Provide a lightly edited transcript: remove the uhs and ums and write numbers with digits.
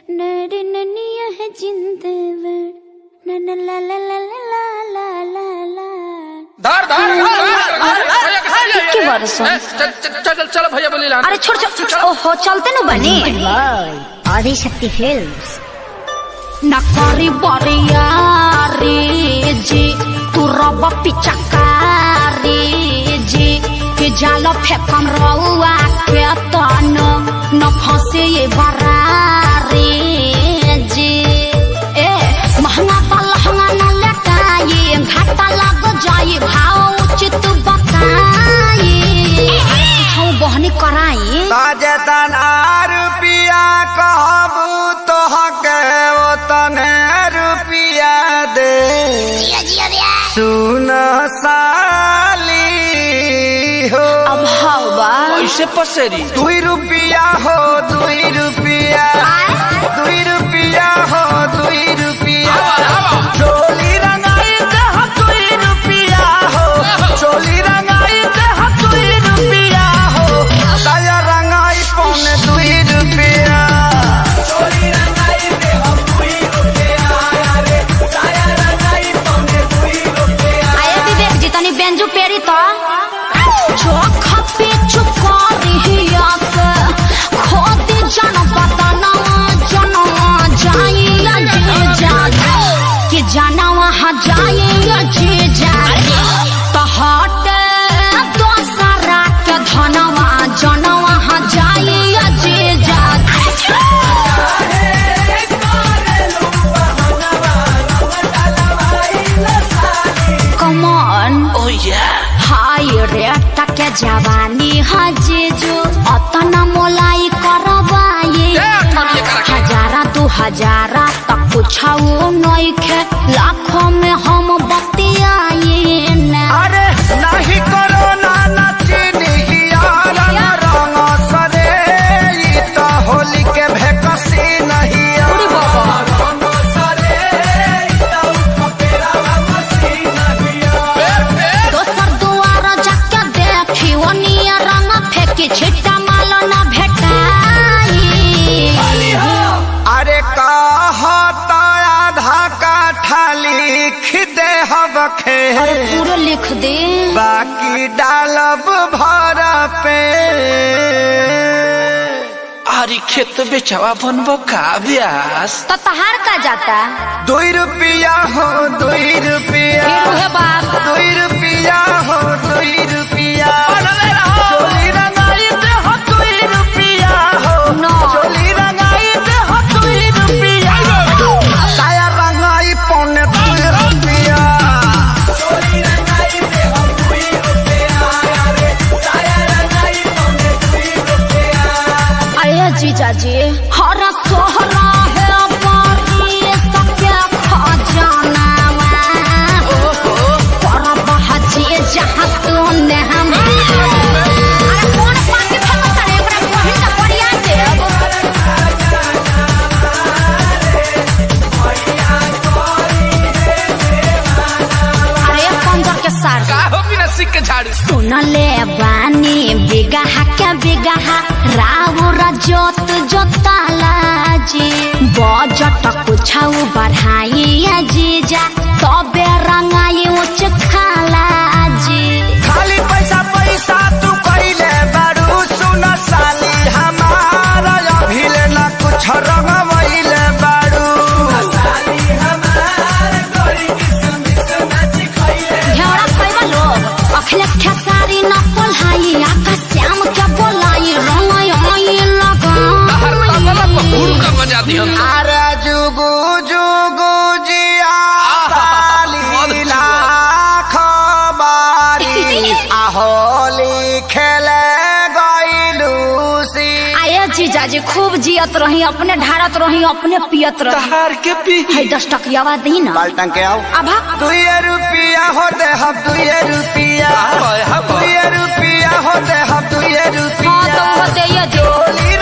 ननिया है जिंदवर न ला ला ला ला ला ला ला धर चल भैया बोली ला। अरे छोड़ छोड़ ओहो चलते न बने आदिशक्ति फिल्म्स न करी बरियारी जी तू रब पिचकारी जी के जाल फेकम रउआ के तन न फंसे ये बरारी जी ए महंगा का लहंगा न लटाई घाटा लग जाई भाव उचित बताई छौ बहनी कराई ताजतन रुपया कहबू तो हके तने रुपया दे सुन साली हो अब हवा ऐसे पसेरी 2 रुपया हो 2 रुपया 2 रुपया हो 2 रुपया चोली रंगाई दे 2 रुपया हो चोली रंगाई दे 2 रुपया हो साया रंगाई पौने 2 रुपया चोली रंगाई दे 2 रुपया रे साया रंगाई पौने 2 रुपया आए विवेक जी तनी बेंजू पेरी तो चोख पे चुकारी हिया से खोदी जन बताना जनवा जाइया जी जा कि जाना वहाँ जाइया जी जा तो हट दोसरा के धनवा जनवा वहाँ जाइया जी जा कमॉन ओ या हाय रे टके जवानी हजेजो अतना मोलाई करवाए हजारा 2000 तक पूछाओ नइखे लाखों में हम बतियाए ना अरे नहीं करो ना चीनी यार रंग सरे ई तो होली के भेकसी नहीं अरे बाबा रंग सरे ई तो कपेरा मसी नहीं दोसर दुआर जाके देखी ओनिया रंग फेंकी छिट्टा माल ना भेटाई अरे कहता आधा काठा लिख दे हबखे अरे पूरा लिख दे बाकी डालब भर पे आरी खेत बेचवा बनबो का ब्यास तो तहार का जाता 2 रुपया हो 2 रुपया फिर उहे बात 2 रुपया हो 2 रुपया चोली रंगाई दे हो 2 रुपया हो नो। चोली रंगाई दे हो 2 रुपया साया रंगाई पौने 2 रुपया चोली रंगाई दे हो 2 रुपया रे साया रंगाई पौने 2 रुपया अरे जीजा जी हर सोहरा है बारी सत्या खजाना पर बहजी जहाँ तूने हम अरे कौन पानी फेंकता रे ओकरा बहिन का बढ़िया देव अरे पंजर के सार का हो बिना सिक के झाड़ू सुनले बानी बिगहा के बिगहा राउर जोत जोताला जी बजट कुछाऊ बढ़ाई जीजा तबे रंगाई उच खाला जी खाली पैसा पैसा तू कइले बारू सुन साली हमारा अभिले ना कुछ रंगवइले बारू साली हमारा कोरी किस्म नाच खइले घेरा खैबा लोग अखिले खेसारी न पोल्हाई आका श्याम के बोलाई रंगाई आई गुरु का मजा दिहन अरे जुगु जुगु जिया साली लाख बारी होली खेले गइलू सी आये जीजा जी खूब जियत रही अपने ढारत रही अपने पियत रही तहार के पी है 10 टकियावा दी ना बाल्टन के आओ अभा 2 रुपया हो दे हम 2 रुपया हाँ, हाँ, 2 रुपया हो दे हम 2 हाँ रुपया तो वो दे ये जो चोली